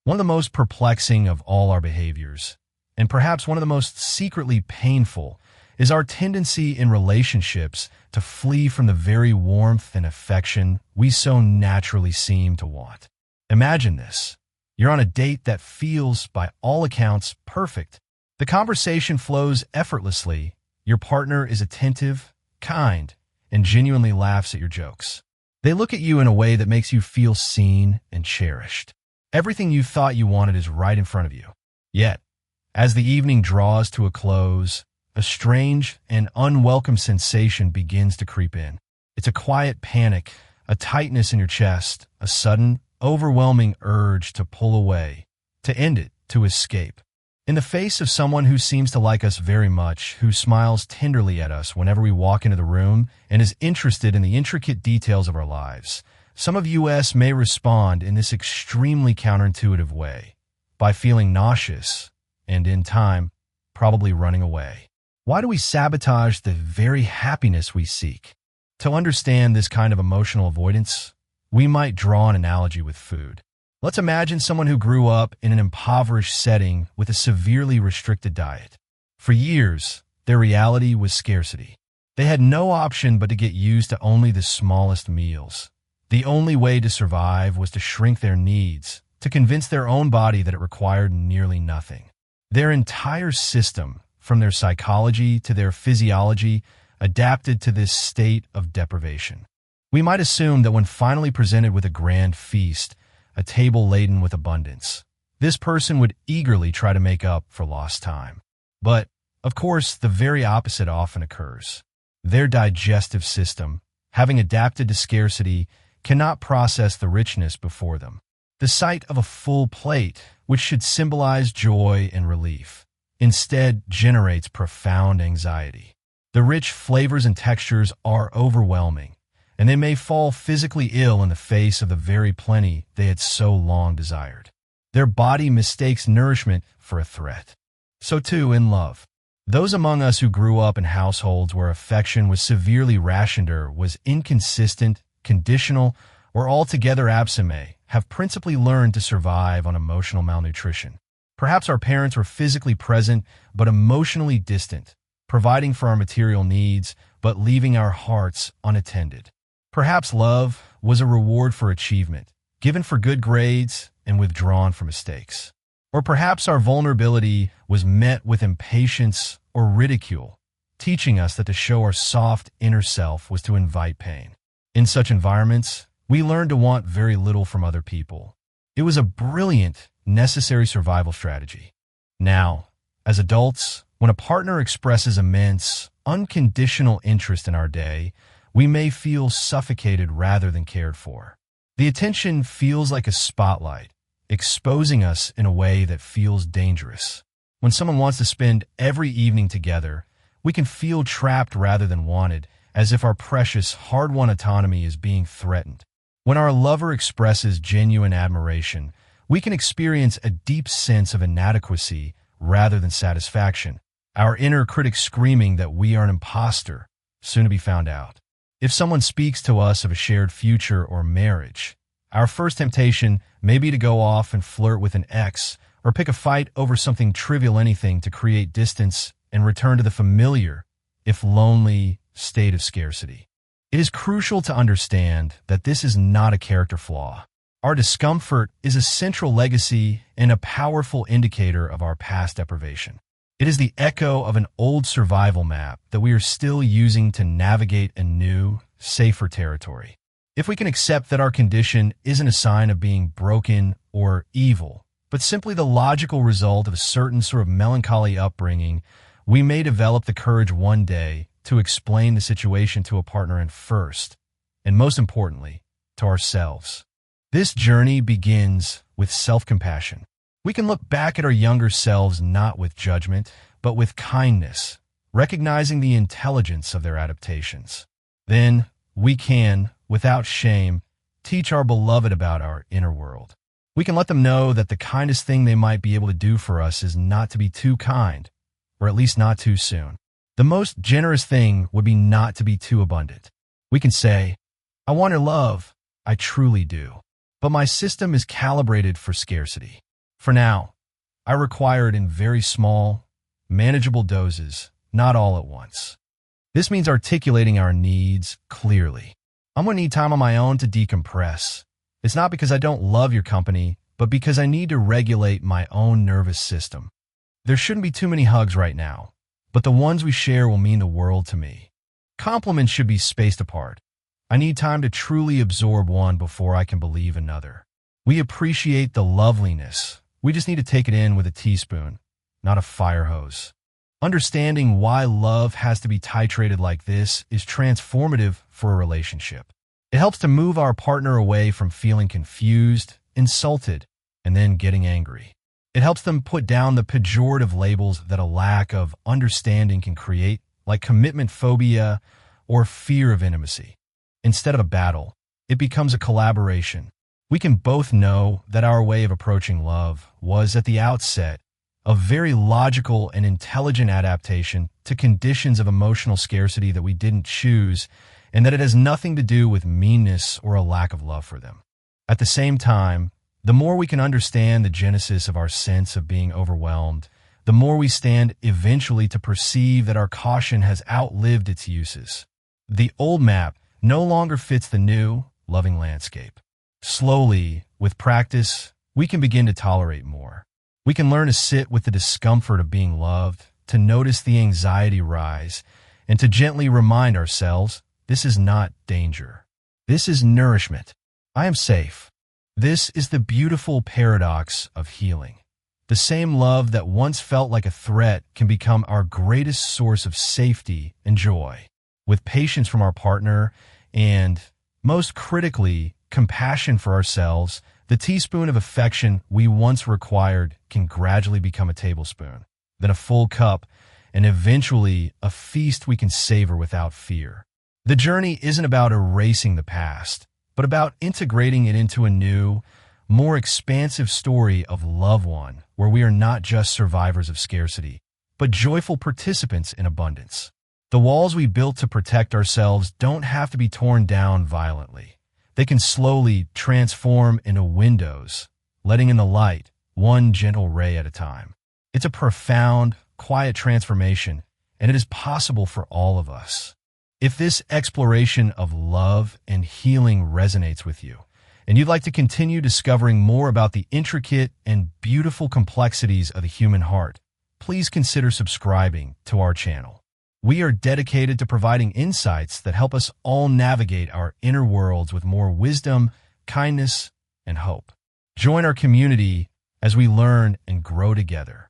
One of the most perplexing of all our behaviors, and perhaps one of the most secretly painful, is our tendency in relationships to flee from the very warmth and affection we so naturally seem to want. Imagine this. You're on a date that feels, by all accounts, perfect. The conversation flows effortlessly. Your partner is attentive, kind, and genuinely laughs at your jokes. They look at you in a way that makes you feel seen and cherished. Everything you thought you wanted is right in front of you. Yet, as the evening draws to a close, a strange and unwelcome sensation begins to creep in. It's a quiet panic, a tightness in your chest, a sudden, overwhelming urge to pull away, to end it, to escape. In the face of someone who seems to like us very much, who smiles tenderly at us whenever we walk into the room and is interested in the intricate details of our lives, some of us may respond in this extremely counterintuitive way, by feeling nauseous and, in time, probably running away. Why do we sabotage the very happiness we seek? To understand this kind of emotional avoidance, we might draw an analogy with food. Let's imagine someone who grew up in an impoverished setting with a severely restricted diet. For years, their reality was scarcity. They had no option but to get used to only the smallest meals. The only way to survive was to shrink their needs, to convince their own body that it required nearly nothing. Their entire system, from their psychology to their physiology, adapted to this state of deprivation. We might assume that when finally presented with a grand feast, a table laden with abundance, this person would eagerly try to make up for lost time. But, of course, the very opposite often occurs. Their digestive system, having adapted to scarcity, cannot process the richness before them. The sight of a full plate, which should symbolize joy and relief, instead generates profound anxiety. The rich flavors and textures are overwhelming, and they may fall physically ill in the face of the very plenty they had so long desired. Their body mistakes nourishment for a threat. So too in love. Those among us who grew up in households where affection was severely rationed or was inconsistent, conditional, or altogether absent have principally learned to survive on emotional malnutrition. Perhaps our parents were physically present but emotionally distant, providing for our material needs but leaving our hearts unattended. Perhaps love was a reward for achievement, given for good grades and withdrawn for mistakes. Or perhaps our vulnerability was met with impatience or ridicule, teaching us that to show our soft inner self was to invite pain. In such environments, we learned to want very little from other people. It was a brilliant, necessary survival strategy. Now, as adults, when a partner expresses immense, unconditional interest in our day, we may feel suffocated rather than cared for. The attention feels like a spotlight, exposing us in a way that feels dangerous. When someone wants to spend every evening together, we can feel trapped rather than wanted, as if our precious, hard-won autonomy is being threatened. When our lover expresses genuine admiration, we can experience a deep sense of inadequacy rather than satisfaction, our inner critic screaming that we are an imposter, soon to be found out. If someone speaks to us of a shared future or marriage, our first temptation may be to go off and flirt with an ex or pick a fight over something trivial anything to create distance and return to the familiar, if lonely, state of scarcity. It is crucial to understand that this is not a character flaw. Our discomfort is a central legacy and a powerful indicator of our past deprivation. It is the echo of an old survival map that we are still using to navigate a new, safer territory. If we can accept that our condition isn't a sign of being broken or evil, but simply the logical result of a certain sort of melancholy upbringing, we may develop the courage one day to explain the situation to a partner and first, and most importantly, to ourselves. This journey begins with self-compassion. We can look back at our younger selves not with judgment, but with kindness, recognizing the intelligence of their adaptations. Then we can, without shame, teach our beloved about our inner world. We can let them know that the kindest thing they might be able to do for us is not to be too kind, or at least not too soon. The most generous thing would be not to be too abundant. We can say, I want your love, I truly do, but my system is calibrated for scarcity. For now, I require it in very small, manageable doses, not all at once. This means articulating our needs clearly. I'm going to need time on my own to decompress. It's not because I don't love your company, but because I need to regulate my own nervous system. There shouldn't be too many hugs right now, but the ones we share will mean the world to me. Compliments should be spaced apart. I need time to truly absorb one before I can believe another. We appreciate the loveliness. We just need to take it in with a teaspoon, not a fire hose. Understanding why love has to be titrated like this is transformative for a relationship. It helps to move our partner away from feeling confused, insulted, and then getting angry. It helps them put down the pejorative labels that a lack of understanding can create, like commitment phobia or fear of intimacy. Instead of a battle, it becomes a collaboration. We can both know that our way of approaching love was, at the outset, a very logical and intelligent adaptation to conditions of emotional scarcity that we didn't choose, and that it has nothing to do with meanness or a lack of love for them. At the same time, the more we can understand the genesis of our sense of being overwhelmed, the more we stand eventually to perceive that our caution has outlived its uses. The old map no longer fits the new, loving landscape. Slowly, with practice, we can begin to tolerate more. We can learn to sit with the discomfort of being loved, to notice the anxiety rise, and to gently remind ourselves, this is not danger. This is nourishment. I am safe. This is the beautiful paradox of healing. The same love that once felt like a threat can become our greatest source of safety and joy. With patience from our partner and, most critically, compassion for ourselves, the teaspoon of affection we once required can gradually become a tablespoon, then a full cup, and eventually a feast we can savor without fear. The journey isn't about erasing the past, but about integrating it into a new, more expansive story of love one, where we are not just survivors of scarcity, but joyful participants in abundance. The walls we built to protect ourselves don't have to be torn down violently. They can slowly transform into windows, letting in the light, one gentle ray at a time. It's a profound, quiet transformation, and it is possible for all of us. If this exploration of love and healing resonates with you, and you'd like to continue discovering more about the intricate and beautiful complexities of the human heart, please consider subscribing to our channel. We are dedicated to providing insights that help us all navigate our inner worlds with more wisdom, kindness, and hope. Join our community as we learn and grow together.